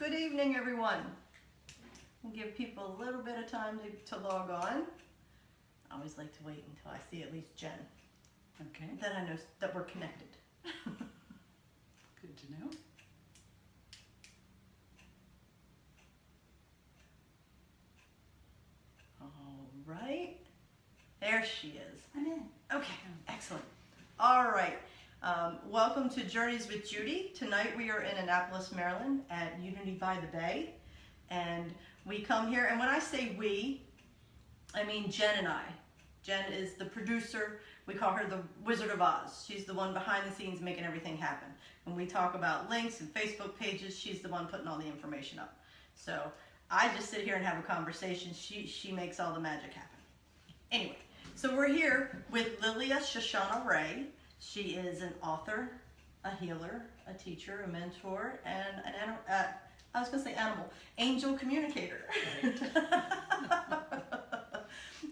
Good evening, everyone. We'll give people a little bit of time to log on. I always like to wait until I see at least Jen. Okay. Then I know that we're connected. Good to know. All right. There she is. I'm in. Okay, excellent. All right. Welcome to Journeys with Judy. Tonight we are in Annapolis, Maryland at Unity by the Bay. And we come here, and when I say we, I mean Jen and I. Jen is the producer. We call her the Wizard of Oz. She's the one behind the scenes making everything happen. When we talk about links and Facebook pages, she's the one putting all the information up. So I just sit here and have a conversation. She makes all the magic happen. Anyway, so we're here with Lilia Shoshana Rae. She is an author, a healer, a teacher, a mentor, and an angel communicator. Right.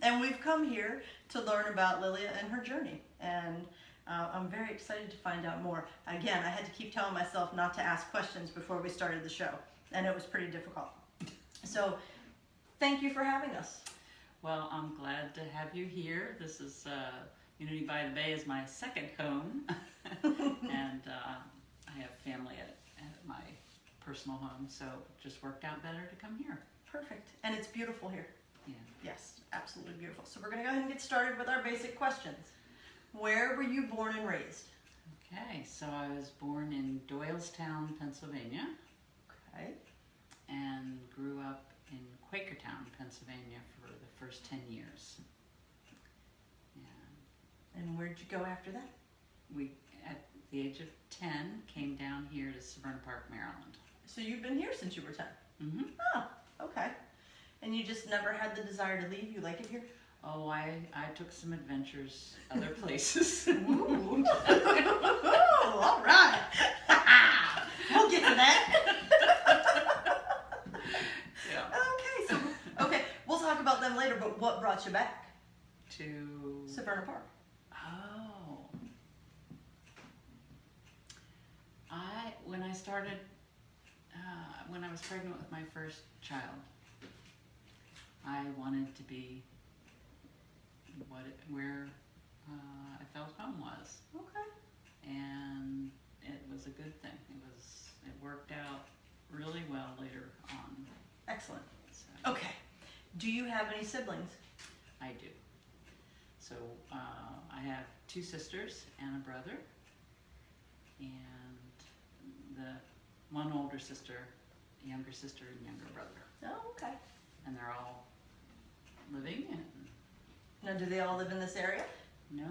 And we've come here to learn about Lilia and her journey. And I'm very excited to find out more. Again, I had to keep telling myself not to ask questions before we started the show. And it was pretty difficult. So thank you for having us. Well, I'm glad to have you here. This is Unity by the Bay is my second home. And I have family at my personal home, so it just worked out better to come here. Perfect. And it's beautiful here. Yeah. Yes, absolutely beautiful. So we're going to go ahead and get started with our basic questions. Where were you born and raised? Okay, so I was born in Doylestown, Pennsylvania. Okay. And grew up in Quakertown, Pennsylvania for the first 10 years. And where'd you go after that? We, at the age of 10, came down here to Severna Park, Maryland. So you've been here since you were 10? Mm-hmm. Oh, okay. And you just never had the desire to leave? You like it here? Oh, I took some adventures other places. Ooh. All right. We'll get to that. Yeah. Okay, we'll talk about them later, but what brought you back? To Severna Park. Oh. When I was pregnant with my first child, I wanted to be where I felt home was. Okay. And it was a good thing. It worked out really well later on. Excellent. So, Okay. Do you have any siblings? I do. So I have two sisters and a brother, and the one older sister, younger sister, and younger brother. Oh, okay. And they're all living. And Now, do they all live in this area? no,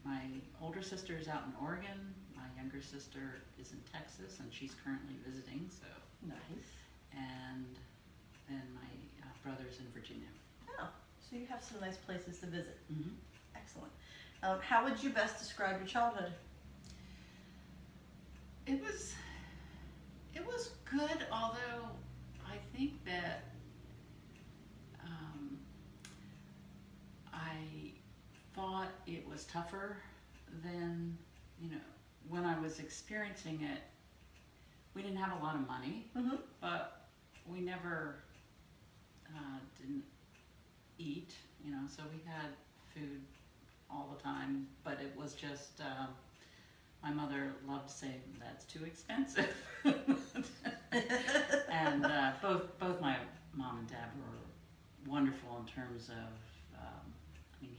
my older sister is out in Oregon. My younger sister is in Texas, and she's currently visiting. So Nice. and then my brother's in Virginia. Oh, so you have some nice places to visit. Mm-hmm. Excellent. How would you best describe your childhood? It was good, although I think that I thought it was tougher than, when I was experiencing it. We didn't have a lot of money, Mm-hmm. but we never didn't eat, so we had food all the time, but it was just, my mother loved to say, that's too expensive. And both my mom and dad were wonderful in terms of,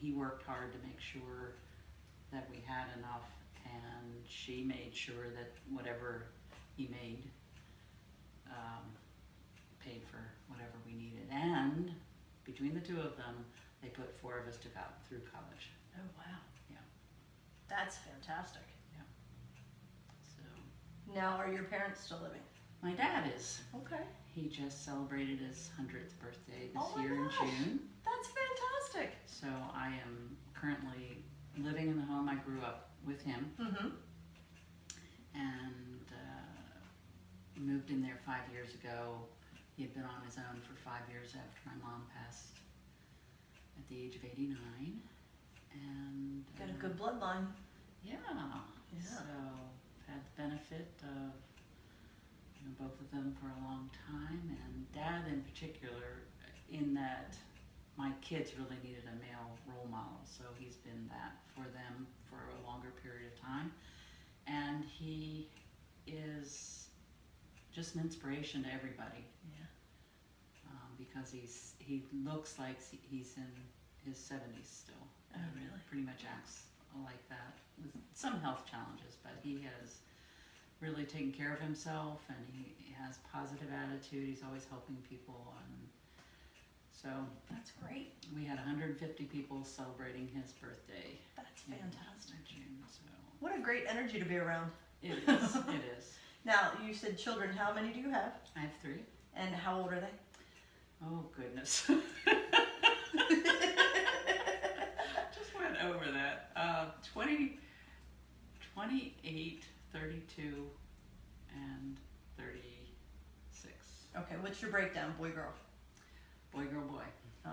he worked hard to make sure that we had enough, and she made sure that whatever he made paid for whatever we needed. And between the two of them, they put 4 of us through college. Oh, wow. Yeah. That's fantastic. So Now, are your parents still living? my dad is. Okay. He just celebrated his 100th birthday this Oh my year gosh. in June. That's fantastic. So I am currently living in the home I grew up with him, Mm-hmm. and moved in there 5 years ago. He had been on his own for 5 years after my mom passed at the age of 89. And Got a good bloodline. yeah. So had the benefit of both of them for a long time, and Dad in particular, in that my kids really needed a male role model, so he's been that for them for a longer period of time. And he is just an inspiration to everybody. Yeah. Because he looks like he's in his 70s still. Oh, really? Pretty much acts like that with some health challenges, but he has really taken care of himself, and he has positive attitude. He's always helping people, and so That's great. we had 150 people celebrating his birthday. That's fantastic. In June, so What a great energy to be around. it is. It is. Now, you said children. How many do you have? I have 3. And how old are they? Oh goodness. Just went over that. 20, 28, 32, and 36. Okay, what's your breakdown, boy, girl? Boy, girl, boy. Oh,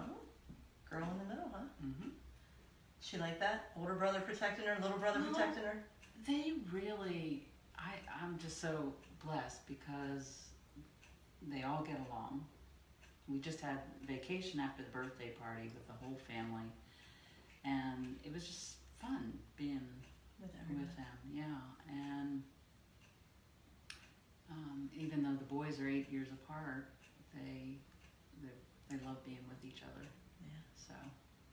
girl in the middle, huh? Mm-hmm. She like that? Older brother protecting her, little brother Well, protecting her? They really, I'm just so blessed because they all get along. We just had vacation after the birthday party with the whole family, and it was just fun being With with them. Yeah, and even though the boys are 8 years apart, they love being with each other. Yeah. So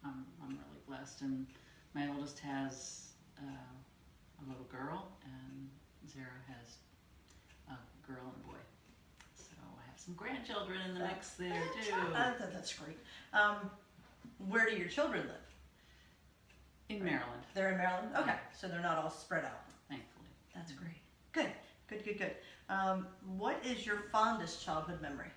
I'm really blessed, and my oldest has a little girl, and Zara has a girl and a boy. So I have some grandchildren in the mix there too. That's great. Where do your children live? In Maryland, They're in Maryland? Okay, so they're not all spread out. thankfully. That's great. Good. What is your fondest childhood memory?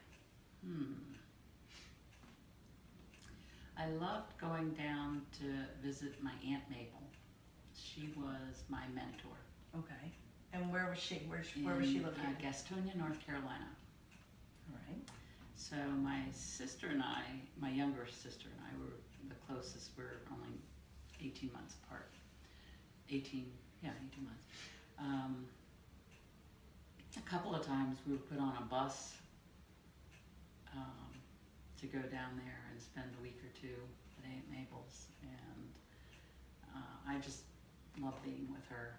I loved going down to visit my Aunt Mabel. She was my mentor. Okay. And where was she? Where was she in, located? Gastonia, North Carolina. All right. So my sister and I, my younger sister and I, were the closest. We're only 18 months apart. 18 months. A couple of times we were put on a bus to go down there and spend a week or 2 at Aunt Mabel's, and I just loved being with her.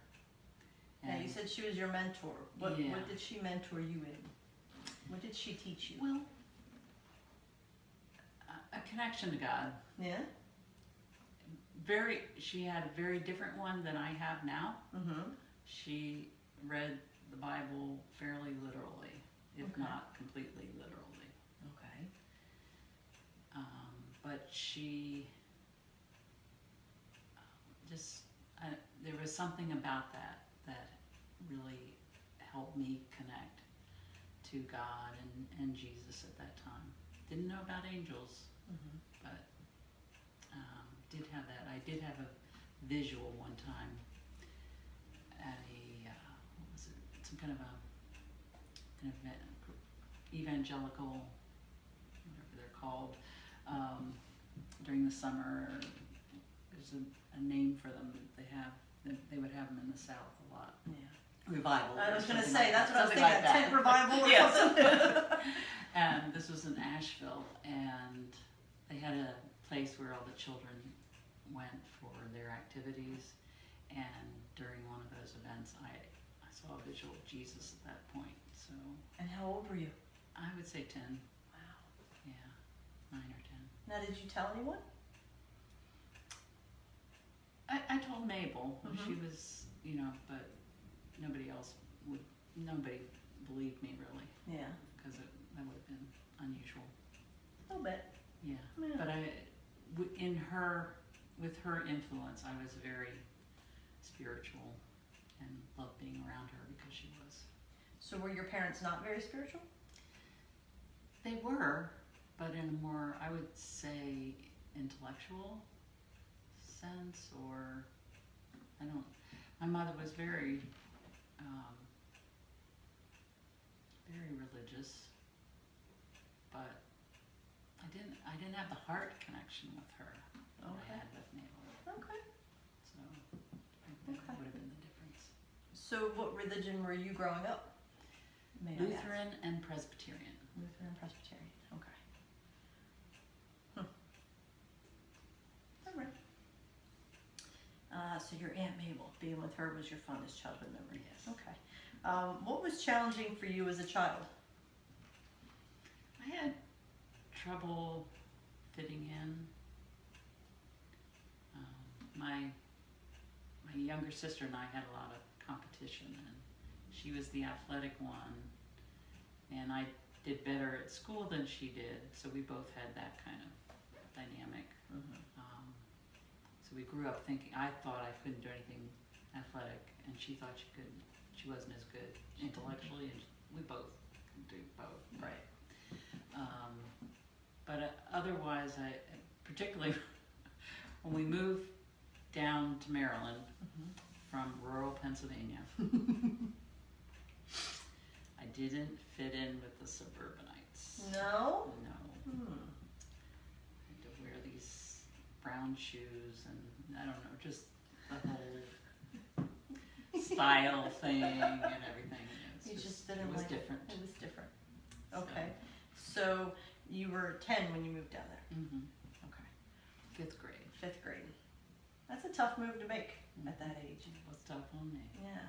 Now you said she was your mentor. What Yeah. did she mentor you in? What did she teach you? Well, a connection to God. Yeah? She had a very different one than I have now. Mm-hmm. She read the Bible fairly literally, if Okay. not completely literally. Okay. But she just, there was something about that really helped me connect to God and Jesus at that time. Didn't know about angels, Mm-hmm. but did have that. I did have a visual one time at what was it? Some kind of an event, evangelical, whatever they're called, during the summer. There's a name for them that they have. They would have them in the South a lot. Yeah. Revival. I was or going to something say, like that's what I was something thinking, like a tent revival or Yes. something. And this was in Asheville, and they had a place where all the children went for their activities, and during one of those events I saw a visual of Jesus at that point. So And how old were you? I would say 10. Wow. Yeah, 9 or 10. Now, did you tell anyone? I told Mabel. Mhm. She was, but nobody believed me really, Yeah. because that would have been unusual. A little bit. Yeah. Yeah. But with her influence, I was very spiritual and loved being around her because she was. So were your parents not very spiritual? They were, but in a more, I would say, intellectual sense, or my mother was very religious, but I didn't have the heart connection with her that Okay. I had with Mabel. Okay. So I think that Okay. would have been the difference. So what religion were you growing up? may I ask? Lutheran and Presbyterian. Lutheran and Presbyterian. Okay. All right. So your Aunt Mabel, being with her was your fondest childhood memory. Yes. Okay. What was challenging for you as a child? I had trouble fitting in. My younger sister and I had a lot of competition, and she was the athletic one, and I did better at school than she did, so we both had that kind of dynamic. Mm-hmm. So we grew up thinking, I thought I couldn't do anything athletic, and she thought she could. She wasn't as good intellectually, and we both could do both. Right. But otherwise, I particularly when we moved down to Maryland from rural Pennsylvania, I didn't fit in with the suburbanites. No? No. I had to wear these brown shoes and I don't know, just the whole style thing and everything. You just didn't it was like different. It was different. Okay. So you were 10 when you moved down there. Mm-hmm. Okay. 5th grade. 5th grade. That's a tough move to make at that age. It was tough on me. Yeah.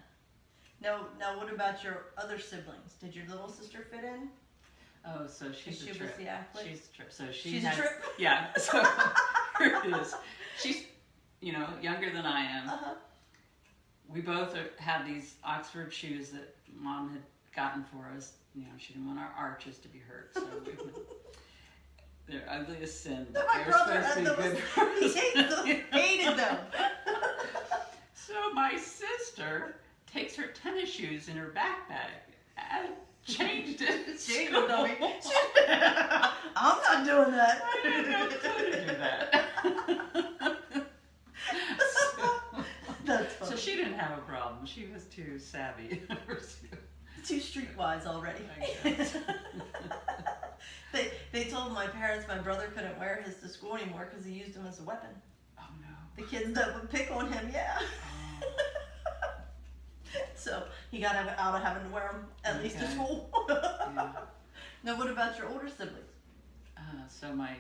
Now, what about your other siblings? Did your little sister fit in? Oh, so she's She a trip. was the athlete? She's a trip. So She's has, a trip? Yeah. So here it is. She's, younger than I am. Uh-huh. We both had these Oxford shoes that Mom had gotten for us. She didn't want our arches to be hurt, so they're ugly as sin. But My they're brother supposed to had be those. good for He us. hated them. So my sister takes her tennis shoes in her backpack and changed it. at She school. would know me. I'm not doing that. I didn't know how to do that. That's funny. So she didn't have a problem. She was too savvy. Too streetwise already. I guess. They told my parents my brother couldn't wear his to school anymore because he used them as a weapon. Oh no. The kids that would pick on him, yeah. Oh. So he got out of having to wear them at least to Okay. school. Yeah. Now, what about your older siblings? So my,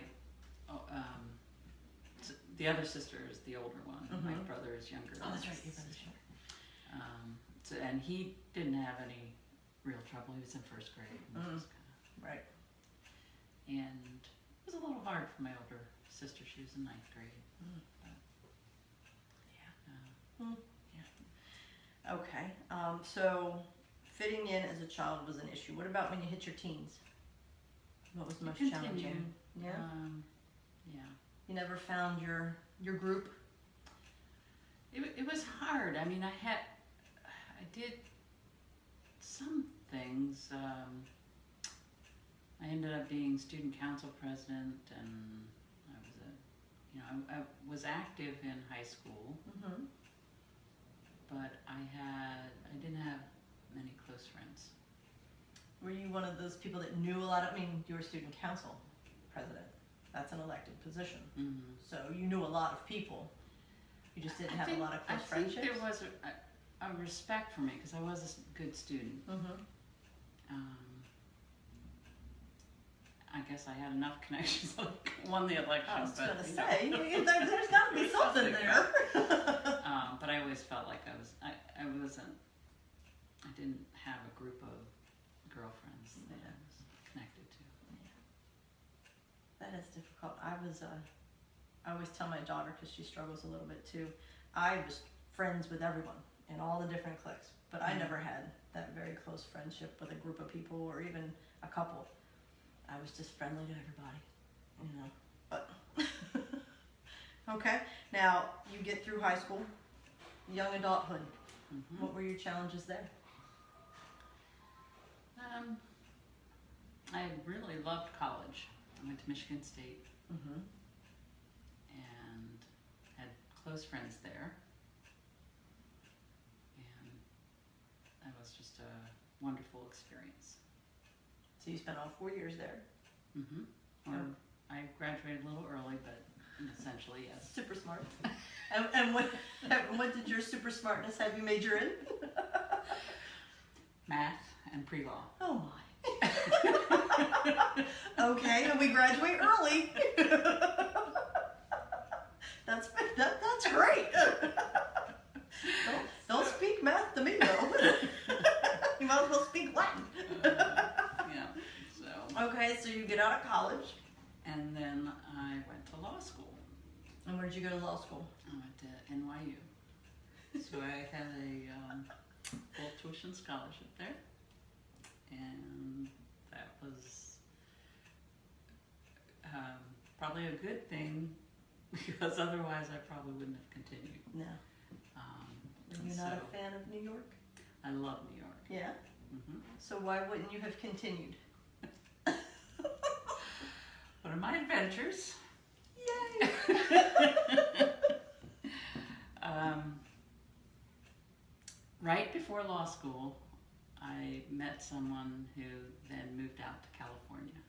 the other sister is the older one. Mhm. My brother is younger. Oh, that's right, your brother's younger. And he didn't have any real trouble. He was in 1st grade. And Mhm. just Right. and it was a little hard for my older sister. She was in 9th grade. But, Okay. So fitting in as a child was an issue. What about when you hit your teens? What was most Continued. challenging? Yeah. Yeah. You never found your group? It was hard. I mean, I did some things. I ended up being student council president, and I was active in high school, Mm-hmm. but I didn't have many close friends. Were you one of those people that knew a lot of, you were student council president. That's an elected position. Mm-hmm. So you knew a lot of people. You just didn't have a lot of close I friendships? think there was a respect for me because I was a good student. Mm-hmm. I guess I had enough connections that I won the election. I was but, going to say, there's got to be something Something there. But I always felt like I didn't have a group of girlfriends that I was connected to. That is difficult. I always tell my daughter, because she struggles a little bit too, I was friends with everyone in all the different cliques, but I never had that very close friendship with a group of people or even a couple. I was just friendly to everybody, but okay. Now you get through high school, young adulthood. Mm-hmm. What were your challenges there? I really loved college. I went to Michigan State Mm-hmm. and had close friends there. And that was just a wonderful experience. So you spent all 4 years there. Mm-hmm. Or I graduated a little early, but essentially, yes. Super smart. and what did your super smartness have you major in? Math and pre-law. Oh my. Okay, and we graduate early. That's great. Don't speak math to me though. You might as well speak Latin. Yeah. So. Okay, so you get out of college. And then I went to law school. And where did you go to law school? I went to NYU. So I had a full tuition scholarship there. And that was probably a good thing because otherwise I probably wouldn't have continued. No. You're not a fan of New York? I love New York. Yeah? Mm-hmm. So why wouldn't you have continued? One of my adventures. Yay! Right before law school, I met someone who then moved out to California.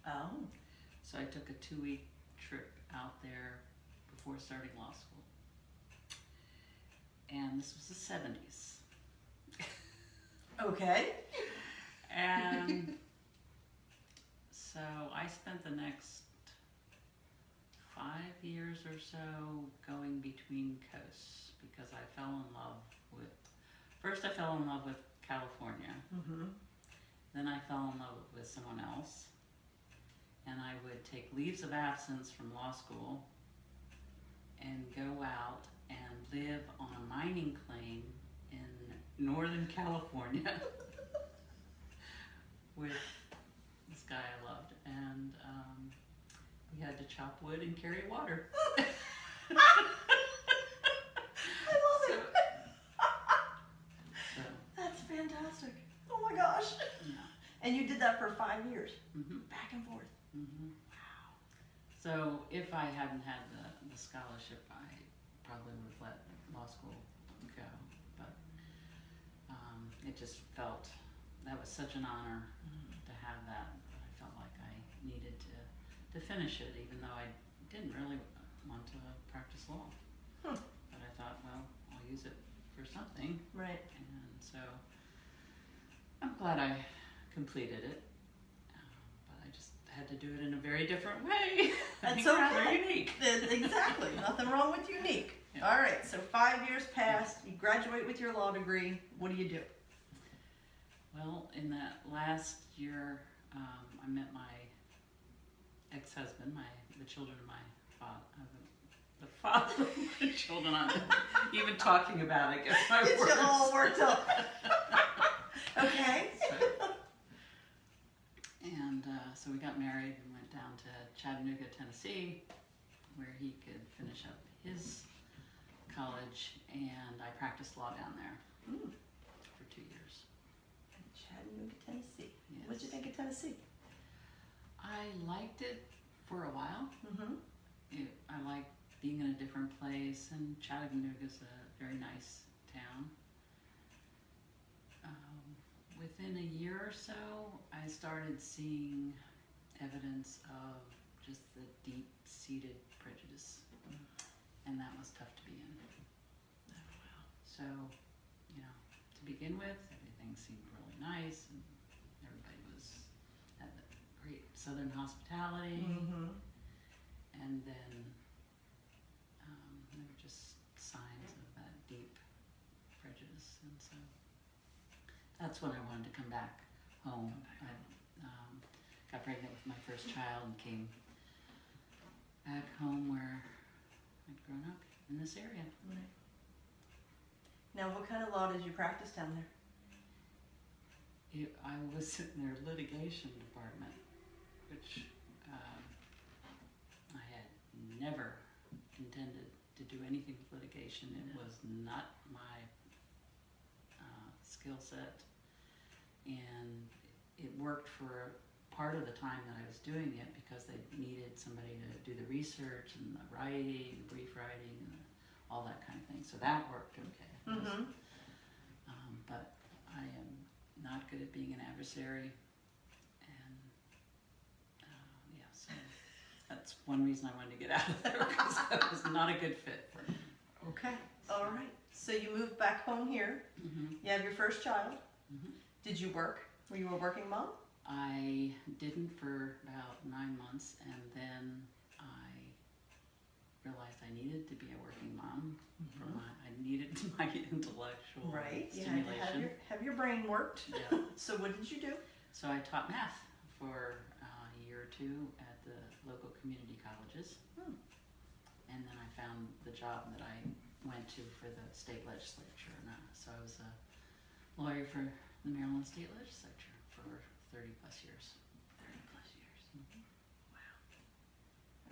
Oh. So I took a 2-week trip out there before starting law school. And this was the 70s. Okay. And so I spent the next 5 years or so going between coasts because I fell in love with, first I fell in love with California. Mm-hmm. Then I fell in love with someone else. And I would take leaves of absence from law school and go out and live on a mining claim in Northern California with this guy I loved. And we had to chop wood and carry water. I love it. So, That's fantastic. Oh my gosh. yeah. And you did that for 5 years, Mm-hmm. back and forth. Mm-hmm. Wow. So if I hadn't had the scholarship, I probably would have let law school go. But it just felt, that was such an honor to have that. I felt like I needed to finish it, even though I didn't really want to practice law. Hmm. But I thought, well, I'll use it for something. Right. And so I'm glad I completed it. But I just had to do it in a very different way. That's rather okay. unique. Exactly. Nothing wrong with unique. Yeah. All right. So 5 years passed. You graduate with your law degree. What do you do? Well, in that last year, I met my ex-husband, the children of my father, the father of the children. I'm even talking about it gets my Get words. you all worked up. Okay. So we got married and went down to Chattanooga, Tennessee, where he could finish up his college, and I practiced law down there for 2 years. Chattanooga, Tennessee. Yes. What did you think of Tennessee? I liked it for a while. Mm-hmm. I liked being in a different place, and Chattanooga's a very nice town. Within a year or so, I started seeing evidence of just the deep-seated prejudice, and that was tough to be in. Oh, wow. So, to begin with, everything seemed really nice, and everybody had the great Southern hospitality, Mm-hmm. and then there were just signs of that deep prejudice, and so that's when I wanted to come back home. I got pregnant with my first child and came back home where I'd grown up in this area. Right. Now, what kind of law did you practice down there? I was in their litigation department, which I had never intended to do anything with litigation. It was not my skill set, and it worked for part of the time that I was doing it because they needed somebody to do the research and the writing, brief writing, and all that kind of thing. So that worked okay. Mm-hmm. But I am not good at being an adversary, and so that's one reason I wanted to get out of there because that was not a good fit for me. Okay. All right. So you moved back home here. Mm-hmm. You have your first child. Mm-hmm. Did you work? Were you a working mom? I didn't for about 9 months, and then I realized I needed to be a working mom. I needed my intellectual Right. You stimulation. had to have your brain worked. Yeah. So what did you do? So I taught math for a year or two at the local community colleges. And then I found the job that I went to for the state legislature. And so I was a lawyer for the Maryland State Legislature for 30 plus years. 30 plus years. Wow.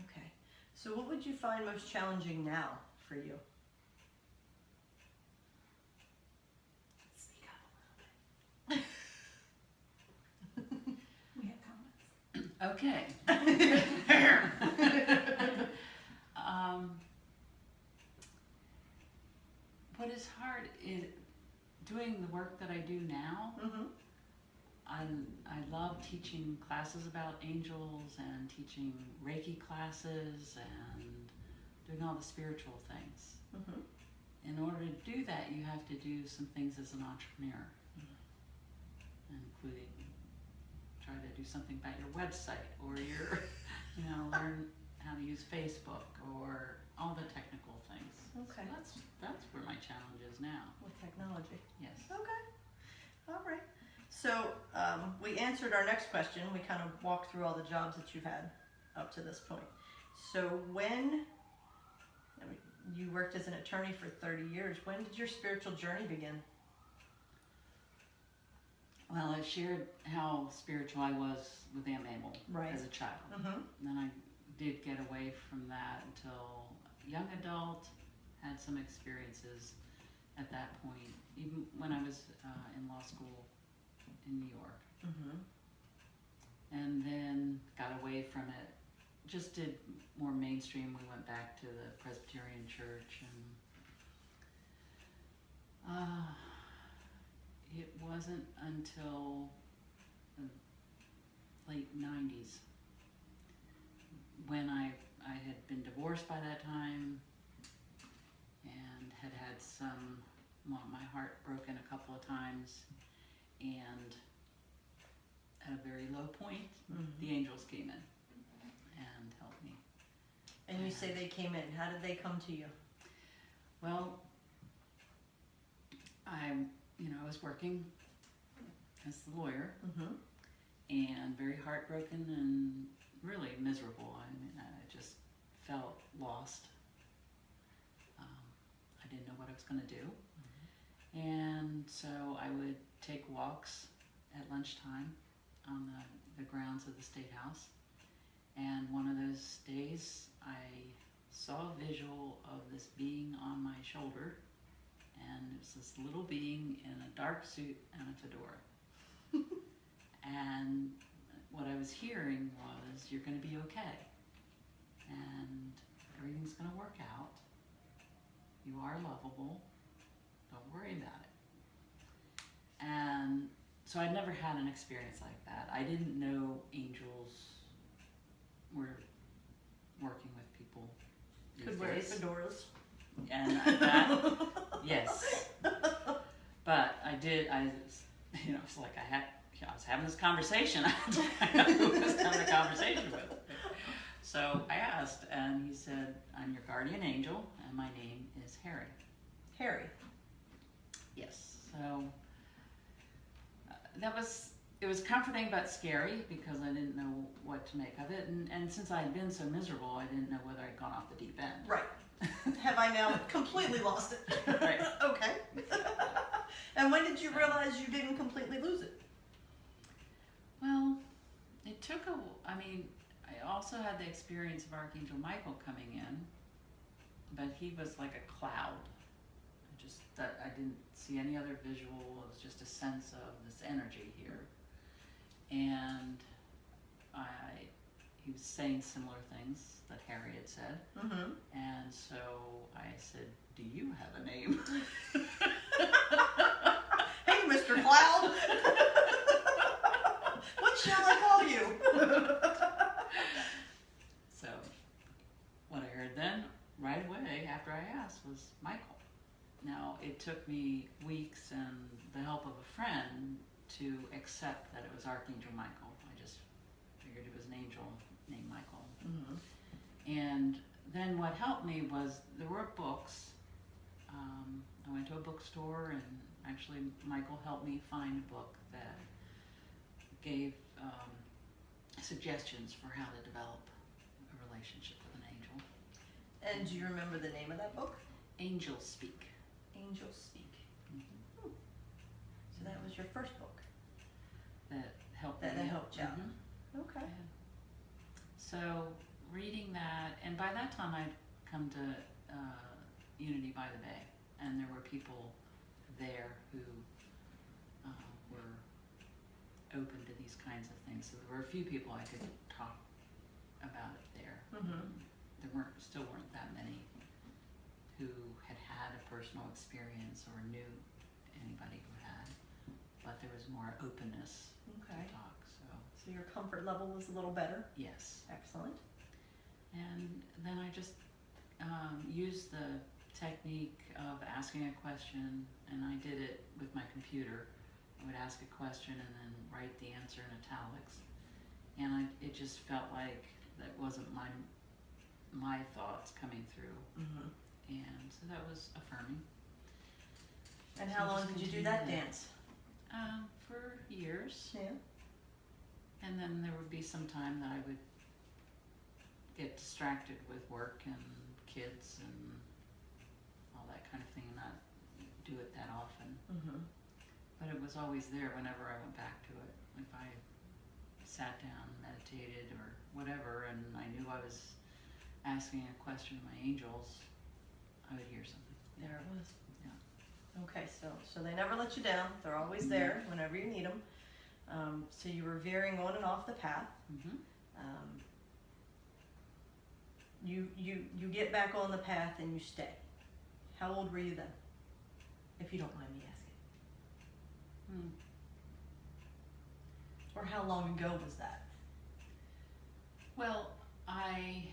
Okay. So what would you find most challenging now for you? Speak up a little bit. We have comments. Okay. What is hard is doing the work that I do now. I love teaching classes about angels and teaching Reiki classes and doing all the spiritual things. In order to do that, you have to do some things as an entrepreneur, including try to do something about your website or your, learn how to use Facebook or all the technical things. Okay. So that's where my challenge is now. With technology. Yes. Okay. All right. So we answered our next question. We kind of walked through all the jobs that you've had up to this point. So you worked as an attorney for 30 years. When did your spiritual journey begin? Well, I shared how spiritual I was with Aunt Mabel as a child. And then I did get away from that until young adult, had some experiences at that point, even when I was in law school in New York. And then got away from it, just did more mainstream. We went back to the Presbyterian church, and it wasn't until the late 90s when I had been divorced by that time and had my heart broken a couple of times, and at a very low point, the angels came in and helped me. And you say they came in. How did they come to you? Well, I was working as the lawyer and very heartbroken and really miserable. I mean, I just felt lost. I didn't know what I was going to do. And so I would take walks at lunchtime on the grounds of the State House. And one of those days, I saw a visual of this being on my shoulder. And it was this little being in a dark suit and a fedora. And what I was hearing was, you're going to be okay. And everything's going to work out. You are lovable. Don't worry about it. And so I'd never had an experience like that. I didn't know angels were working with people these Could wear days. fedoras. And that, yes. But I it's like I was having this conversation. I know who I was having a conversation with. So I asked, and he said, I'm your guardian angel, and my name is Harry. Harry. Yes. So it was comforting but scary because I didn't know what to make of it. And since I had been so miserable, I didn't know whether I'd gone off the deep end. Right. Have I now completely lost it? Right. Okay. And when did you realize you didn't completely lose it? Well, it took I also had the experience of Archangel Michael coming in, but he was like a cloud. I didn't see any other visual. It was just a sense of this energy here. And he was saying similar things that Harry had said. And so I said, do you have a name? Hey, Mr. Cloud. What shall I call you? So what I heard then, right away after I asked, was Michael. Now, it took me weeks and the help of a friend to accept that it was Archangel Michael. I just figured it was an angel named Michael. Mm-hmm. And then what helped me was there were books. I went to a bookstore, and actually Michael helped me find a book that gave suggestions for how to develop a relationship with an angel. And do you remember the name of that book? Angels Speak. Angels Speak. Mm-hmm. So that was your first book. That helped That me. helped you out. Mm-hmm. Okay. Yeah. So reading that, and by that time I'd come to Unity by the Bay, and there were people there who were open to these kinds of things. So there were a few people I could talk about it there. Mm-hmm. There still weren't that many who had had a personal experience or knew anybody who had, but there was more openness Okay. to talk. So your comfort level was a little better. Yes. Excellent. And then I just used the technique of asking a question, and I did it with my computer. I would ask a question and then write the answer in italics. And it just felt like that wasn't my thoughts coming through. Mm-hmm. And so that was affirming. And So how I long just did you do continued that that. dance? For years. Yeah. And then there would be some time that I would get distracted with work and kids and all that kind of thing, and not do it that often. Mm-hmm. But it was always there whenever I went back to it. If I sat down, meditated, or whatever, and I knew I was asking a question of my angels, I would hear something. There it was. Yeah. Okay, so they never let you down. They're always there whenever you need them. So you were veering on and off the path. Mm-hmm. You get back on the path and you stay. How old were you then, if you don't mind me asking? Or how long ago was that? Well, I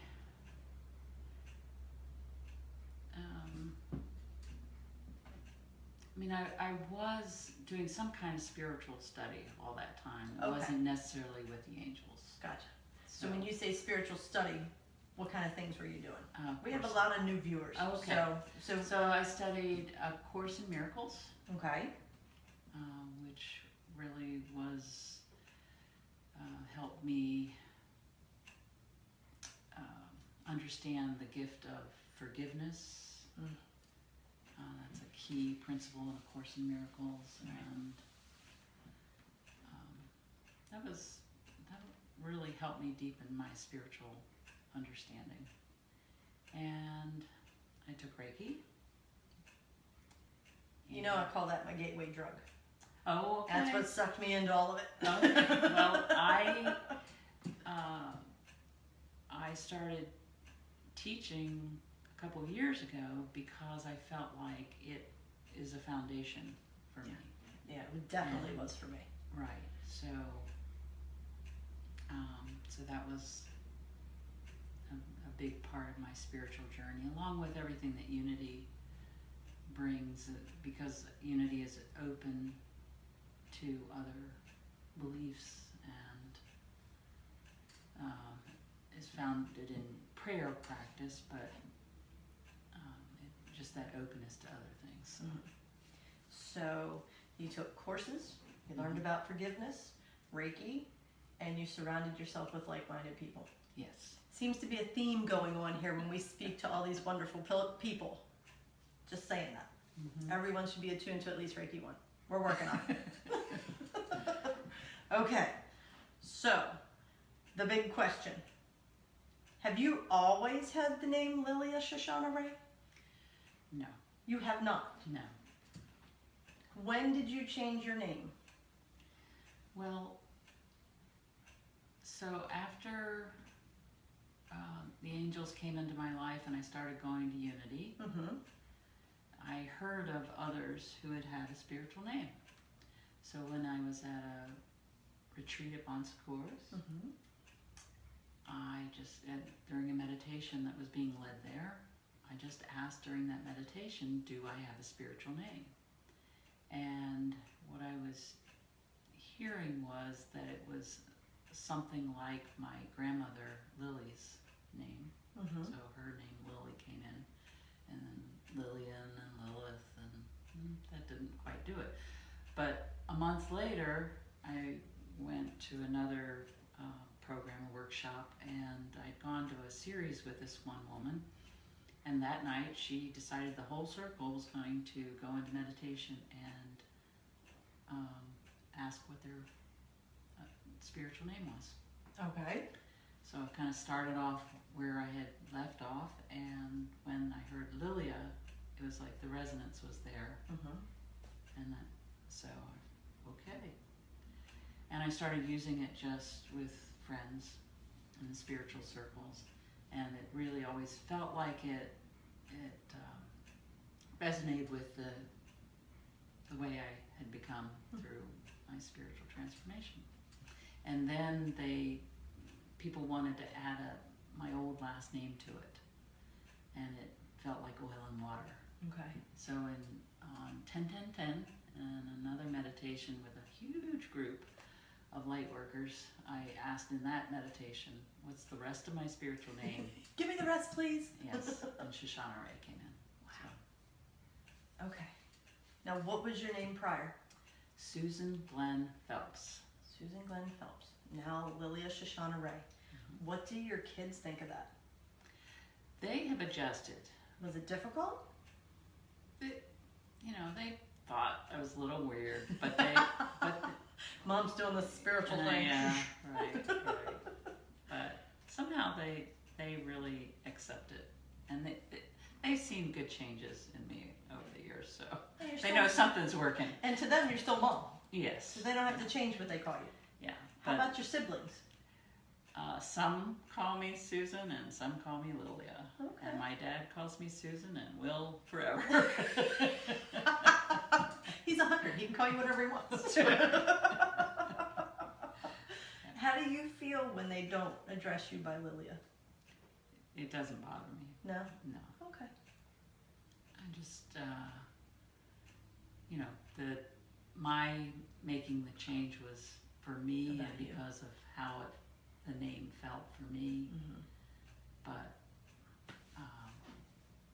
was doing some kind of spiritual study all that time. It Okay. wasn't necessarily with the angels. Gotcha. So when you say spiritual study, what kind of things were you doing? We have a Course- lot of new viewers. Oh, okay. So So I studied A Course in Miracles, okay. which really was helped me understand the gift of forgiveness. That's a key principle in A Course in Miracles, and that really helped me deepen my spiritual understanding. And I took Reiki. You know, I call that my gateway drug. Oh, okay. That's what sucked me into all of it. Okay. Well, I started teaching a couple of years ago because I felt like it is a foundation for me. Yeah, it definitely was for me. Right. So, so that was a big part of my spiritual journey, along with everything that Unity brings, because Unity is open to other beliefs and is founded in prayer practice, but just that openness to other things. So you took courses, you learned about forgiveness, Reiki, and you surrounded yourself with like-minded people. Yes. Seems to be a theme going on here when we speak to all these wonderful people. Just saying that. Everyone should be attuned to at least Reiki 1. We're working on it. Okay, so the big question. Have you always had the name Lilia Shoshana Rae? No. You have not. No. When did you change your name? Well, so after the angels came into my life and I started going to Unity, I heard of others who had had a spiritual name. So when I was at a retreat at Bon Secours, I just, during a meditation that was being led there, I just asked during that meditation, do I have a spiritual name? And what I was hearing was that it was something like my grandmother Lily's name. Mm-hmm. So her name Lily came in, and then Lillian and Lilith, and that didn't quite do it. But a month later, I went to another program, a workshop, and I'd gone to a series with this one woman. And that night, she decided the whole circle was going to go into meditation and ask what their spiritual name was. Okay. So I kind of started off where I had left off, and when I heard Lilia, it was like the resonance was there. Mm-hmm. And that, so, okay. And I started using it just with friends in the spiritual circles, and it really always felt like it resonated with the way I had become through my spiritual transformation. And then people wanted to add my old last name to it, and it felt like oil and water. Okay. So on 10-10-10 and another meditation with a huge group of light workers, I asked in that meditation, what's the rest of my spiritual name? Give me the rest, please. Yes, and Shoshana Rae came in. Wow. Okay. Now, what was your name prior? Susan Glenn Phelps. Susan Glenn Phelps. Now, Lilia Shoshana Rae. Mm-hmm. What do your kids think of that? They have adjusted. Was it difficult? They thought I was a little weird, but Mom's doing the spiritual thing. Yeah, right. But somehow they really accept it, and they've seen good changes in me over the years, so they know something's working. And to them, you're still Mom. Yes. So they don't have to change what they call you. Yeah. How about your siblings? Some call me Susan and some call me Lilia. Okay. And my dad calls me Susan and will forever. He's 100. He can call you whatever he wants. How do you feel when they don't address you by Lilia? It doesn't bother me. No? No. Okay. I just, my making the change was for me About and you. because of how the name felt for me. Mm-hmm. But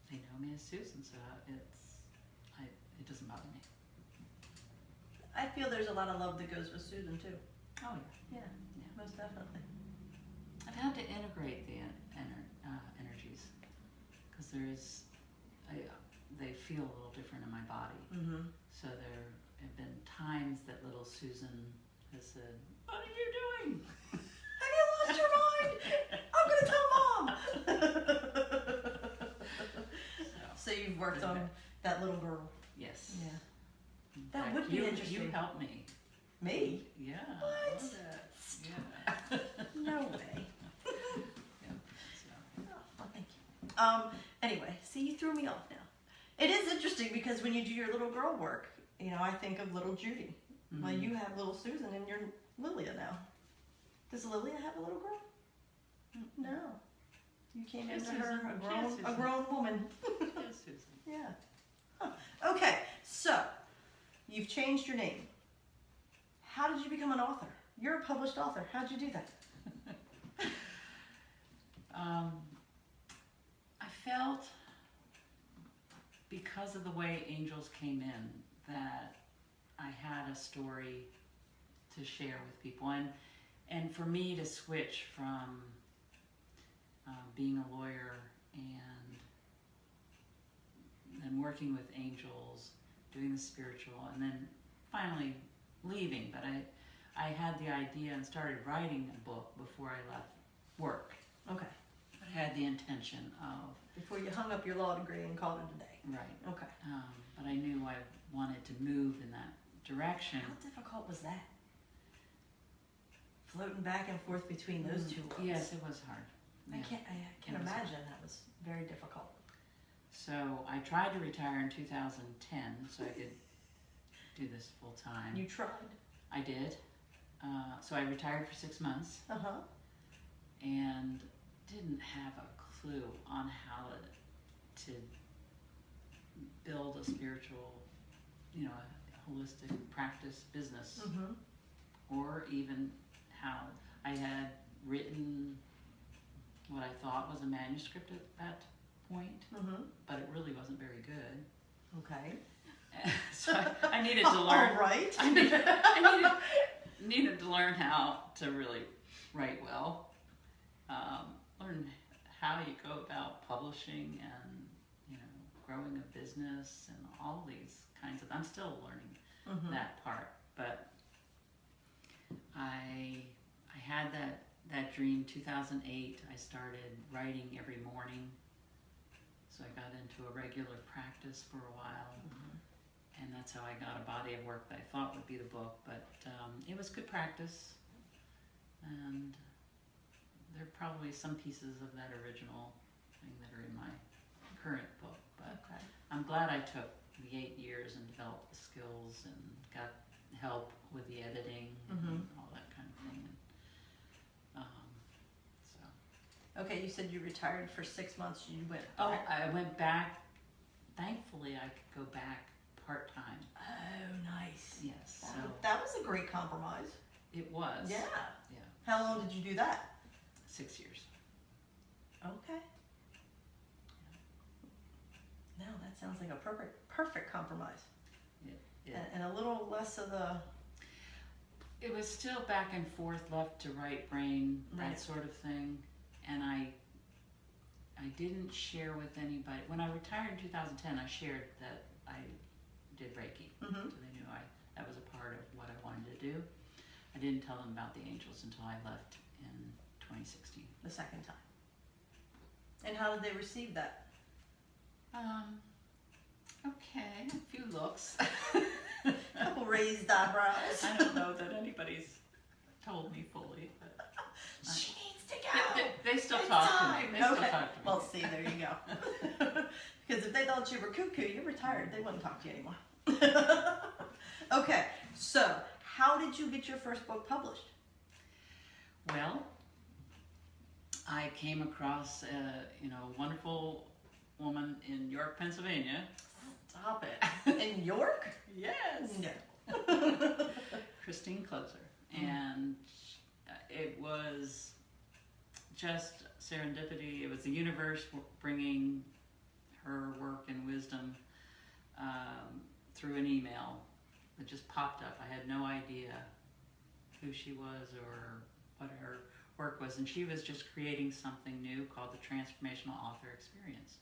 they know me as Susan, so it doesn't bother me. I feel there's a lot of love that goes with Susan, too. Oh Yeah, yeah. most definitely. I've had to integrate the energies because they feel a little different in my body. Mm-hmm. So there have been times that little Susan has said, "What are you doing? Have you lost your mind? I'm going to tell Mom!" So you've worked on that little girl. Yes. Yeah. In That fact, would be you interesting. helped me. Me? Yeah. What? Yeah. No way. Yeah. So. Oh, well, thank you. Anyway, see, you threw me off now. It is interesting because when you do your little girl work, I think of little Judy. Mm-hmm. Well, you have little Susan and you're Lilia now. Does Lilia have a little girl? No. You came Yes, into her Susan. a grown woman. Yes, Susan. Yeah. Huh. Okay, so you've changed your name. How did you become an author? You're a published author. How did you do that? I felt, because of the way angels came in, that I had a story to share with people, and for me to switch from being a lawyer and then working with angels, doing the spiritual, and then finally leaving. But I had the idea and started writing a book before I left work. Okay. I had the intention of, Before you hung up your law degree and called it a day. right, Okay. but I knew I wanted to move in that direction. How difficult was that? Floating back and forth between those two worlds. Yes, it was hard. I Yeah. can't It was imagine that was very difficult. So I tried to retire in 2010 so I could do this full time. You tried. I did. So I retired for 6 months Uh-huh. and didn't have a clue on how to build a spiritual, a holistic practice business. Mm-hmm. or even how I had written what I thought was a manuscript at that point, but it really wasn't very good. Okay. So I needed to learn. All right. I needed to learn how to really write well. Learn how you go about publishing and, you know, growing a business and all these kinds of. I'm still learning that part, but I had that dream. 2008, I started writing every morning, so I got into a regular practice for a while, and that's how I got a body of work that I thought would be the book. But it was good practice, and there are probably some pieces of that original thing that are in my current book. But I'm glad I took the 8 years and developed the skills and got help with the editing and all that kind of thing. And, so. Okay, you said you retired for 6 months. You went Oh, back. I went back. Thankfully, I could go back part-time. Oh, nice. Yes. So That was a great compromise. it was. Yeah. Yeah. How long did you do that? 6 years. Okay. No, that sounds like a perfect compromise. It, And a little less of the. it was still back and forth, left to right brain, Right. that sort of thing. And I didn't share with anybody. When I retired in 2010, I shared that I did Reiki. So they knew that was a part of what I wanted to do. I didn't tell them about the angels until I left in 2016. The second time. And how did they receive that? Okay, a few looks. Couple raised eyebrows. I don't know that anybody's told me fully, but She needs to go. they still It's talk to time. me. They still Okay. talk to me. Well, see, there you go. Because if they thought you were cuckoo, you're retired. They wouldn't talk to you anymore. Okay, so how did you get your first book published? Well, I came across a wonderful woman in York, Pennsylvania. Stop it. In York? Yes. No. Christine Closer. And it was just serendipity. It was the universe bringing her work and wisdom through an email that just popped up. I had no idea who she was or what her work was, and she was just creating something new called the Transformational Author Experience.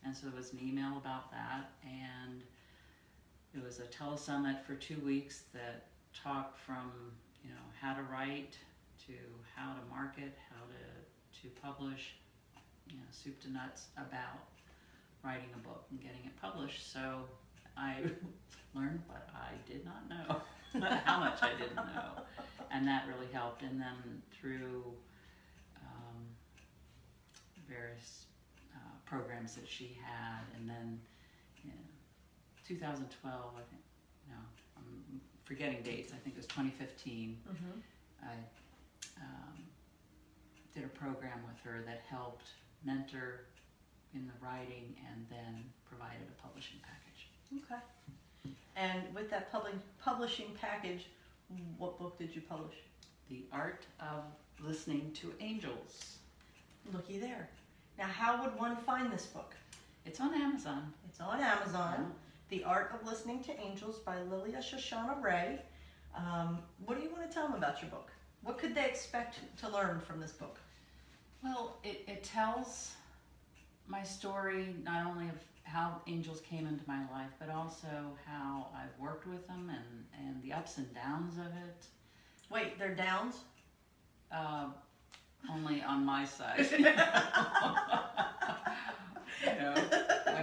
And so it was an email about that, and it was a telesummit for 2 weeks that talked from how to write to how to market, how to publish, soup to nuts about writing a book and getting it published. So I learned what I did not know, how much I didn't know, and that really helped. And then through various programs that she had, and then in 2012, I think, no, I'm forgetting dates, I think it was 2015, I did a program with her that helped mentor in the writing and then provided a publishing package. Okay. And with that publishing package, what book did you publish? The Art of Listening to Angels. Looky there. Now, how would one find this book? It's on Amazon. It's on Amazon. The Art of Listening to Angels by Lilia Shoshana Rae. What do you want to tell them about your book? What could they expect to learn from this book? Well, it tells my story, not only of how angels came into my life, but also how I've worked with them and the ups and downs of it. Wait, they're downs? Only on my side. When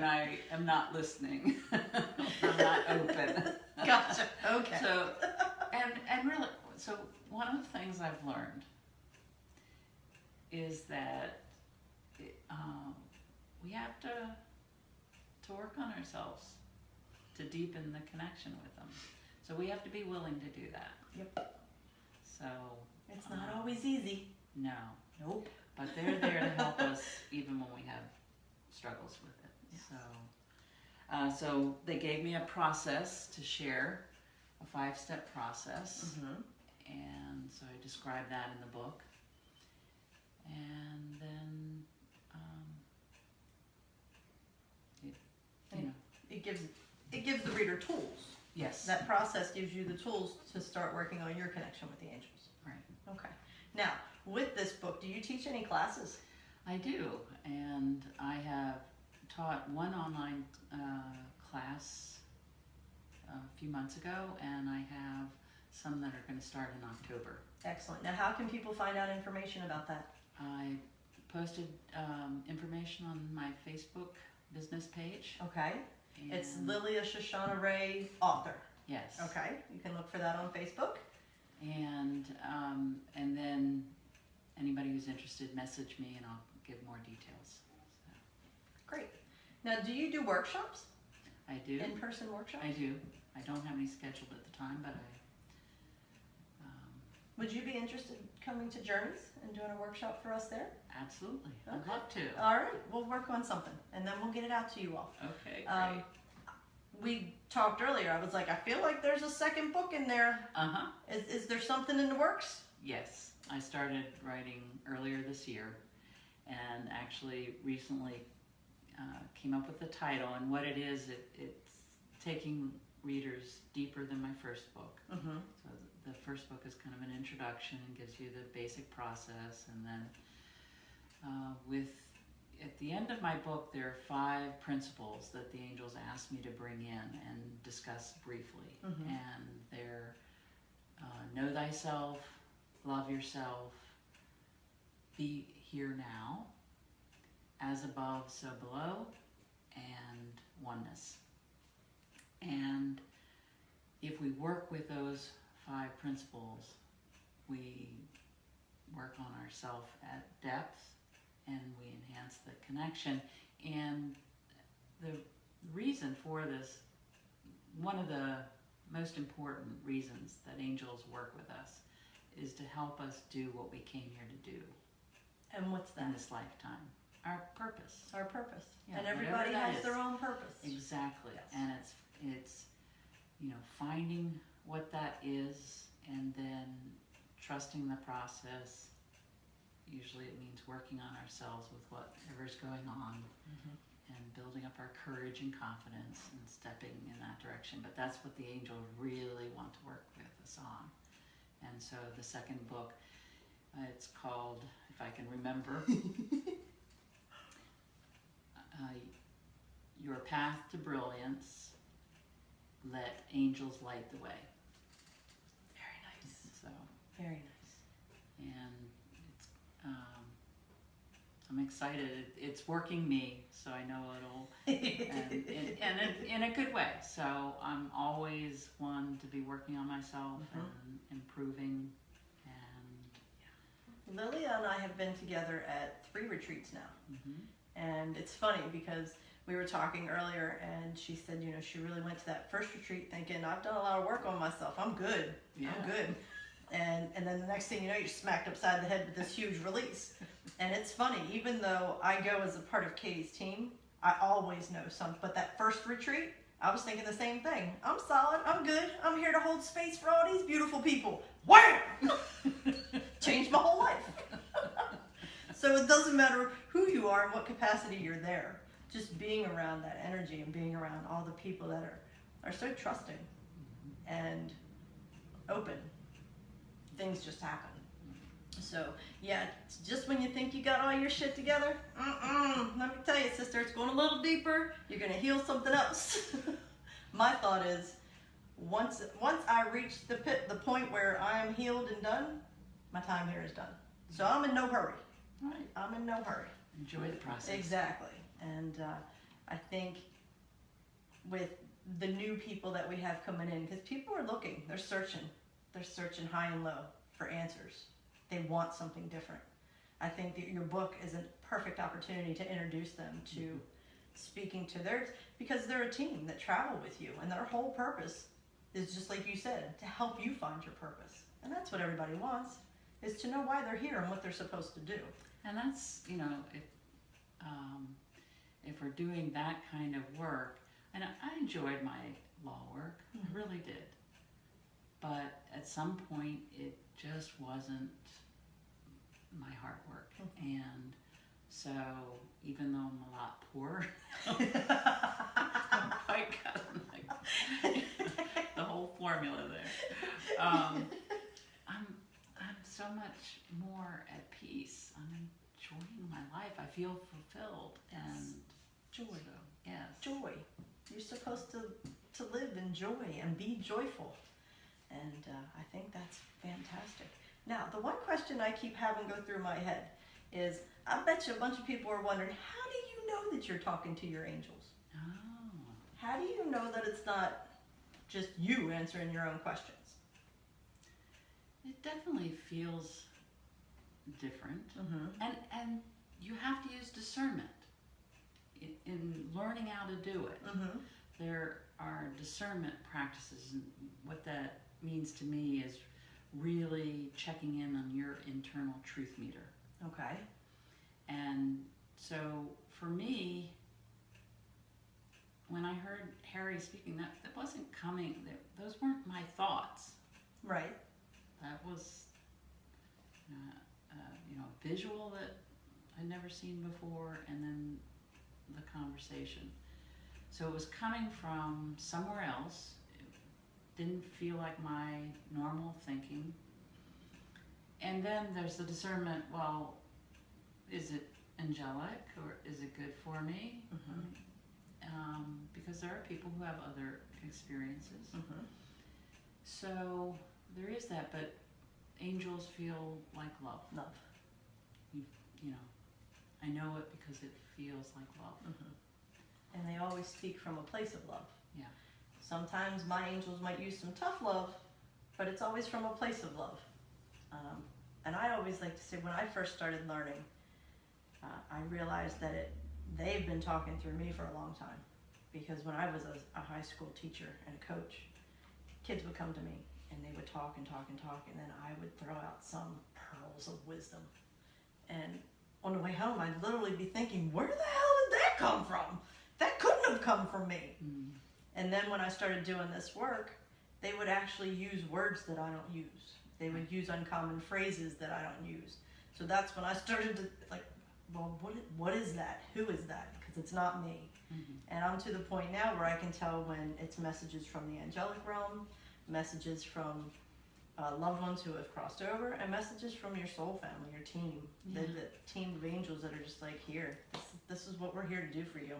I am not listening, I'm not open. Gotcha. Okay. So, and really, so one of the things I've learned is that we have to work on ourselves to deepen the connection with them. So we have to be willing to do that. Yep. So It's not always easy. no, Nope. but they're there to help us even when we have struggles with it. Yes. So they gave me a process to share, a 5-step process, and so I describe that in the book. And then, It gives the reader tools. yes. That process gives you the tools to start working on your connection with the angels. Right. Okay. Now, with this book, do you teach any classes? I do, and I have taught one online class a few months ago, and I have some that are going to start in October. Excellent. Now, how can people find out information about that? I posted information on my Facebook business page. Okay. It's and- Lilia Shoshana Rae, author. Yes. Okay. You can look for that on Facebook. And then anybody who's interested, message me and I'll give more details. So, Great. Now, do you do workshops? I do. In-person workshops? I do. I don't have any scheduled at the time, but Would you be interested in coming to Journeys and doing a workshop for us there? absolutely. Okay. I'd love to. All right. We'll work on something, and then we'll get it out to you all. Okay, great. We talked earlier. I was like, I feel like there's a second book in there. Uh-huh. Is there something in the works? Yes. I started writing earlier this year and actually recently came up with the title. And what it is, it's taking readers deeper than my first book. Mm-hmm. So the first book is kind of an introduction and gives you the basic process, and then at the end of my book there are 5 principles that the angels asked me to bring in and discuss briefly. Mhm. And they're know thyself, love yourself, be here now, as above so below, and oneness. And if we work with those 5 principles, we work on ourself at depth and we enhance the connection. And the reason for this, one of the most important reasons that angels work with us is to help us do what we came here to do And what's in that? this lifetime. Our purpose. Our purpose. Yeah, and whatever everybody that has is. their own purpose. Exactly. Yes. And it's finding what that is and then trusting the process. Usually it means working on ourselves with whatever's going on Mhm. and building up our courage and confidence and stepping in that direction. But that's what the angels really want to work with us on. And so the second book, it's called, if I can remember, Your Path to Brilliance, Let Angels Light the Way. Very nice. So, Very nice. and it's, I'm excited. It's working me, so I know it'll, and in a good way. So I'm always one to be working on myself Mhm. and improving. And Lilia and I have been together at 3 retreats now. mhm. And it's funny because we were talking earlier and she said, she really went to that first retreat thinking, I've done a lot of work on myself. I'm good. Yeah. I'm good. And then the next thing you know, you're smacked upside the head with this huge release. And it's funny, even though I go as a part of Katie's team, I always know something. But that first retreat, I was thinking the same thing. I'm solid. I'm good. I'm here to hold space for all these beautiful people. Wham! Changed my whole life. So it doesn't matter who you are and what capacity you're there. Just being around that energy and being around all the people that are so trusting and open, things just happen. So yeah, it's just when you think you got all your shit together, let me tell you, sister, it's going a little deeper. You're gonna heal something else. My thought is, once I reach the point where I am healed and done, my time here is done. So I'm in no hurry. Right. I'm in no hurry. Enjoy the process. Exactly. And I think with the new people that we have coming in, because people are looking, they're searching high and low for answers. They want something different. I think that your book is a perfect opportunity to introduce them to speaking to because they're a team that travel with you, and their whole purpose is just like you said, to help you find your purpose. And that's what everybody wants, is to know why they're here and what they're supposed to do. And that's, if we're doing that kind of work, and I enjoyed my law work, I really did. but at some point it just wasn't my hard work. And so even though I'm a lot poorer, I'm quite got like the whole formula there. I'm so much more at peace. I'm enjoying my life. I feel fulfilled and Joy. so, yes. Joy. You're supposed to live in joy and be joyful. And I think that's fantastic. Now, the one question I keep having go through my head is, I bet you a bunch of people are wondering, how do you know that you're talking to your angels? Oh. How do you know that it's not just you answering your own questions? It definitely feels different. And you have to use discernment in learning how to do it. There are discernment practices, and what that means to me is really checking in on your internal truth meter. Okay. And so for me, when I heard Harry speaking, that wasn't coming, those weren't my thoughts. Right. That was a visual that I'd never seen before, and then the conversation. So it was coming from somewhere else. It didn't feel like my normal thinking. And then there's the discernment, well, is it angelic or is it good for me? Because there are people who have other experiences. So there is that, but angels feel like love. Love. You know, I know it because it feels like love. And they always speak from a place of love. Yeah. Sometimes my angels might use some tough love, but it's always from a place of love. And I always like to say, when I first started learning, I realized that they've been talking through me for a long time. Because when I was a high school teacher and a coach, kids would come to me and they would talk and talk and talk, and then I would throw out some pearls of wisdom. And on the way home, I'd literally be thinking, where the hell did that come from? That couldn't have come from me. And then when I started doing this work, they would actually use words that I don't use. They would use uncommon phrases that I don't use. So that's when I started to well, what is that? Who is that? Because it's not me. And I'm to the point now where I can tell when it's messages from the angelic realm, messages from loved ones who have crossed over, and messages from your soul family, your team, the team of angels that are just like, here, this is what we're here to do for you.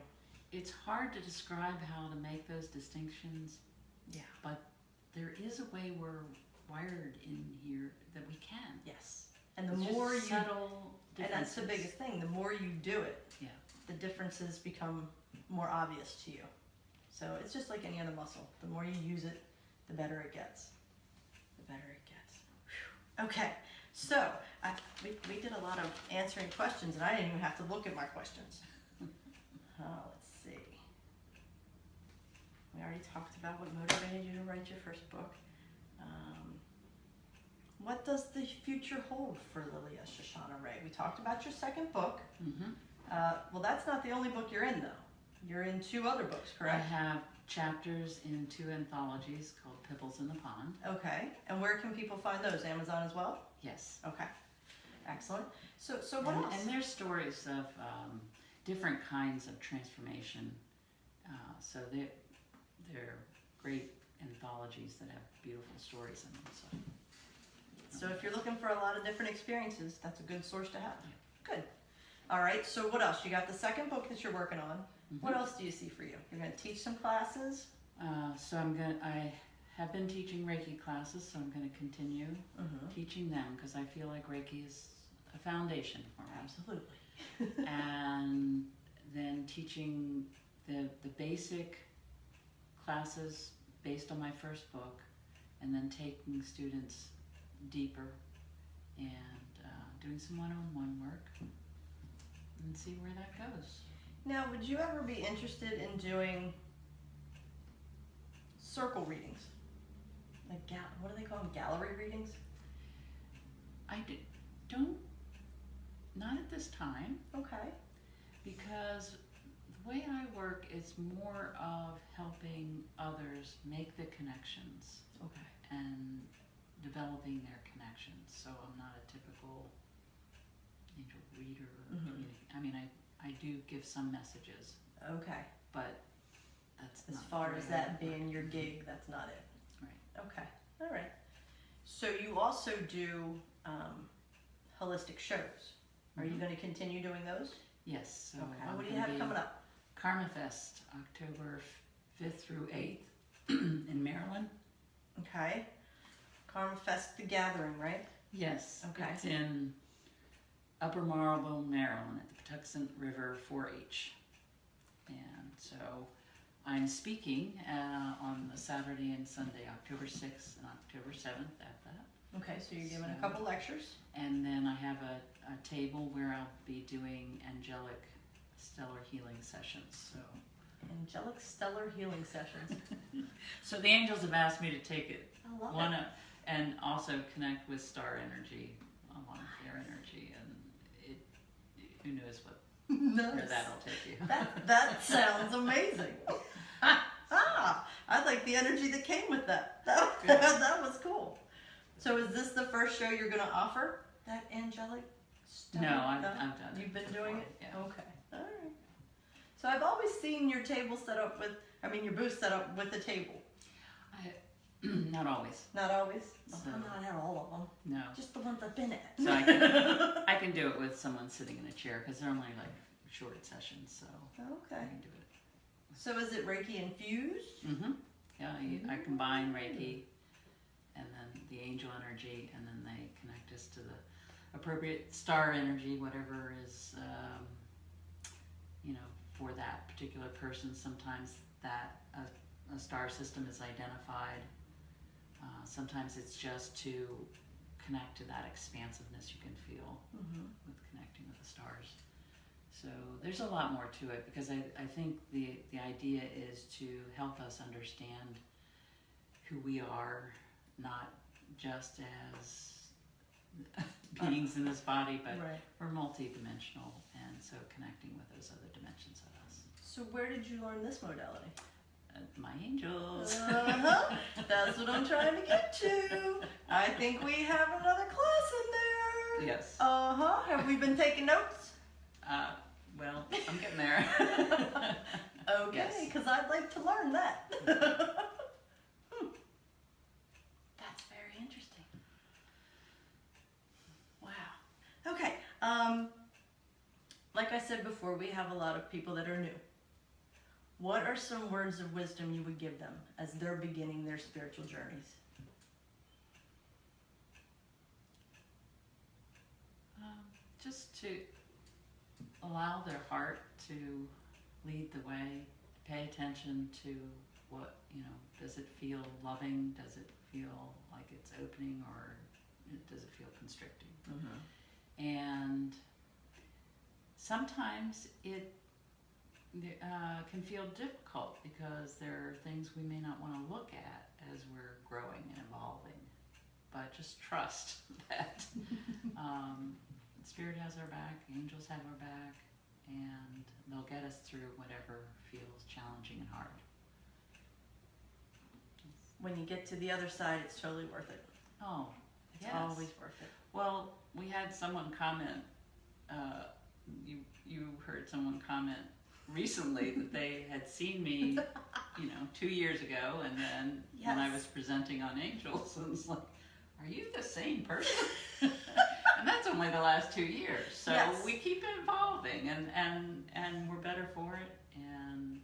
It's hard to describe how to make those distinctions. Yeah. But there is a way we're wired in here that we can. Yes. And the It's more you, just subtle and that's the differences. biggest thing, the more you do it, Yeah. the differences become more obvious to you. So it's just like any other muscle. The more you use it, the better it gets. The better it gets. Whew. Okay, so we did a lot of answering questions, and I didn't even have to look at my questions. Let's see. We already talked about what motivated you to write your first book. What does the future hold for Lilia Shoshana Rae? We talked about your second book. Well, that's not the only book you're in, though. You're in 2 other books, correct? I have chapters in 2 anthologies called Pebbles in the Pond. Okay. And where can people find those? Amazon as well? Yes. Okay. Excellent. So what else? And there's stories of different kinds of transformation. So they're great anthologies that have beautiful stories in them. So if you're looking for a lot of different experiences, that's a good source to have. Good. All right. So what else? You got the second book that you're working on. What else do you see for you? You're going to teach some classes? So I have been teaching Reiki classes, so I'm going to continue teaching them because I feel like Reiki is a foundation for me. Absolutely. And then teaching the basic classes based on my first book, and then taking students deeper and doing some one-on-one work and see where that goes. Now, would you ever be interested in doing circle readings? Like, what do they call them? Gallery readings? Don't, not at this time, Okay. because the way I work is more of helping others make the connections Okay. and developing their connections. So I'm not a typical angel reader. I mean, I do give some messages, Okay. but that's As not far the as way I that work. being your gig, that's not it. Right. Okay. All right. So you also do holistic shows. Are you going to continue doing those? Yes. So Okay. I'm What do you gonna have be coming up? Karma Fest, October 5th through 8th in Maryland. Okay. Karma Fest, the gathering, right? Yes. Okay. It's in Upper Marlborough, Maryland, at the Patuxent River 4-H. And so I'm speaking on the Saturday and Sunday, October 6th and October 7th at that. Okay, so you're giving a So- couple lectures. And then I have a table where I'll be doing angelic stellar healing sessions. So Angelic Stellar Healing Sessions. So the angels have asked me to take it I love it. and also connect with star energy, along with their energy, and who knows where Nice. that'll take you. That sounds amazing. I like the energy that came with that. Good. That was cool. So is this the first show you're going to offer? That angelic stuff? No, I've done it. You've been doing before, it? yeah. Okay. All right. So I've always seen your table set up with, your booth set up with a table. Not always. Not always? So- I'm not at all of them. No. Just the ones I've been at. So I can do it with someone sitting in a chair because they're only like short sessions, so Okay. I can do it. So is it Reiki infused? Mm-hmm. Yeah, I combine Reiki and then the angel energy, and then they connect us to the appropriate star energy, whatever is, for that particular person. Sometimes that a star system is identified. Sometimes it's just to connect to that expansiveness you can feel with connecting with the stars. So there's a lot more to it, because I think the idea is to help us understand who we are, not just as beings in this body, but Right. we're multidimensional, and so connecting with those other dimensions of us. So where did you learn this modality? My angels. That's what I'm trying to get to. I think we have another class in there. Yes. Have we been taking notes? Well, I'm getting there. Okay, Yes. because I'd like to learn that. That's very interesting. Wow. Okay. Like I said before, we have a lot of people that are new. What are some words of wisdom you would give them as they're beginning their spiritual journeys? Just to allow their heart to lead the way, pay attention to what, does it feel loving? Does it feel like it's opening, or does it feel constricting? And sometimes it can feel difficult because there are things we may not want to look at as we're growing and evolving. But just trust that Spirit has our back, angels have our back, and they'll get us through whatever feels challenging and hard. When you get to the other side, it's totally worth it. Oh, It's yes. always worth it. Well, we had someone comment, you heard someone comment recently that they had seen me, 2 years ago, and then when I Yes. was presenting on angels, and it's like, are you the same person? And that's only the last 2 years. So Yes. we keep evolving, and we're better for it, and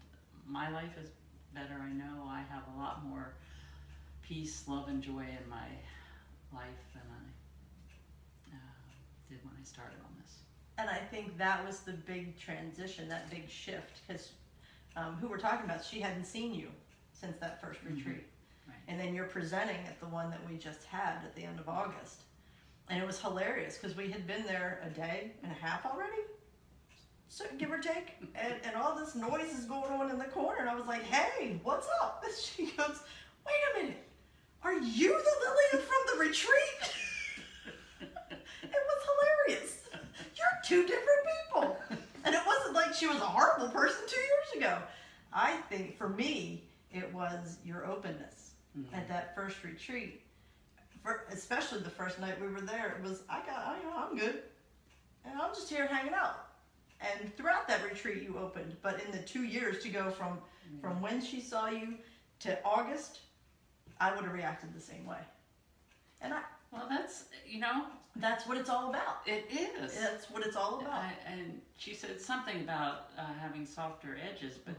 my life is better. I know I have a lot more peace, love, and joy in my life than I did when I started on this. And I think that was the big transition, that big shift, because who we're talking about, she hadn't seen you since that first retreat. Right. And then you're presenting at the one that we just had at the end of August. And it was hilarious because we had been there a day and a half already, so give or take, and all this noise is going on in the corner, and I was like, hey, what's up? And she goes, wait a minute, are you the Lillian from the retreat? It was hilarious. You're two different people. And it wasn't like she was a horrible person 2 years ago. I think for me, it was your openness at that first retreat, especially the first night we were there, it was, I'm good. And I'm just here hanging out. And throughout that retreat you opened, but in the 2 years to go from when she saw you to August, I would have reacted the same way. And Well, that's that's what it's all about. it is. That's what it's all about. And she said something about having softer edges, but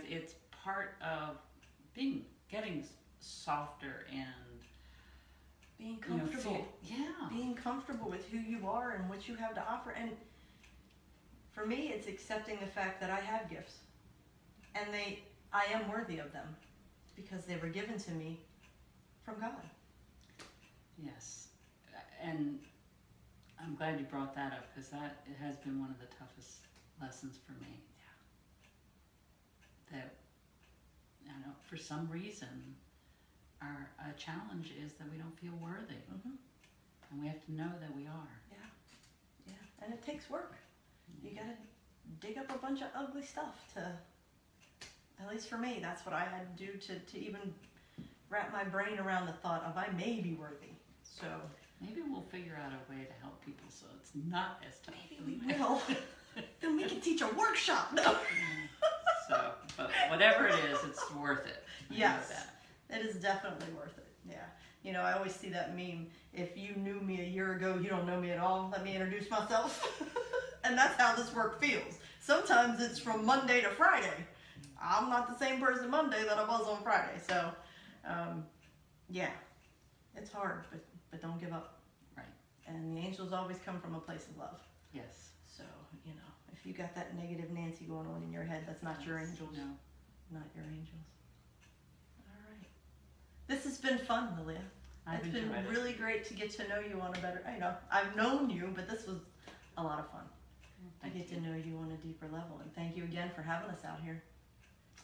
it's part of getting softer and Being comfortable. yeah. Being comfortable with who you are and what you have to offer. And for me, it's accepting the fact that I have gifts. And I am worthy of them because they were given to me from God. Yes, and I'm glad you brought that up because it has been one of the toughest lessons for me. Yeah. That for some reason, our challenge is that we don't feel worthy, and we have to know that we are. Yeah, and it takes work. You gotta dig up a bunch of ugly stuff to, at least for me, that's what I had to do to even wrap my brain around the thought of I may be worthy. So maybe we'll figure out a way to help people so it's not as tough. maybe we will. Then we can teach a workshop. No. So, but whatever it is, it's worth it. I know Yes, that. it is definitely worth it. Yeah. I always see that meme. If you knew me a year ago, you don't know me at all. Let me introduce myself. And that's how this work feels. Sometimes it's from Monday to Friday. I'm not the same person Monday that I was on Friday. So, yeah, it's hard, but don't give up. Right. And the angels always come from a place of love. Yes. So, if you got that negative Nancy going on in your head, that's not your angels. No. Not your angels. All right. This has been fun, Lilia. It's been really great to get to know you on a better, I've known you, but this was a lot of fun. I get to know you on a deeper level, and thank you again for having us out here.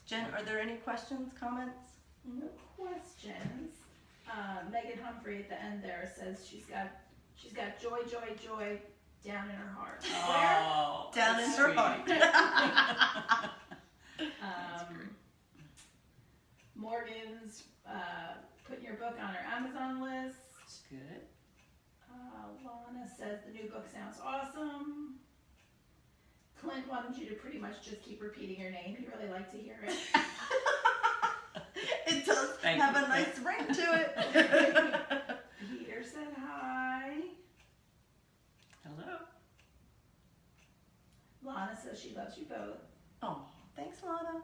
Jen, are there any questions, comments? No questions. Megan Humphrey at the end there says she's got joy, joy, joy down in her heart. Oh, Down in her heart. That's great. Morgan's putting your book on her Amazon list. That's good. Lana says the new book sounds awesome. Clint wanted you to pretty much just keep repeating your name. He really liked to hear it. It does have a nice ring to it. Peter said hi. Hello. Lana says she loves you both. Oh, thanks, Lana.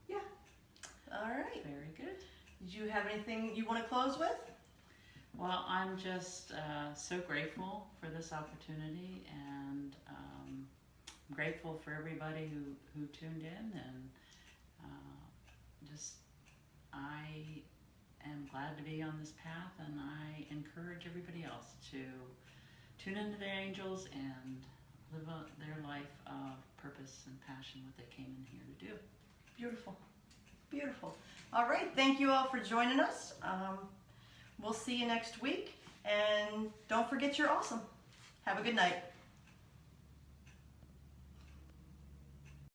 Yeah. All right. Very good. Did you have anything you want to close with? Well, I'm just so grateful for this opportunity, and I'm grateful for everybody who tuned in, and I am glad to be on this path, and I encourage everybody else to tune into their angels and live their life of purpose and passion, what they came in here to do. Beautiful. Beautiful. All right. Thank you all for joining us. We'll see you next week. And don't forget you're awesome. Have a good night.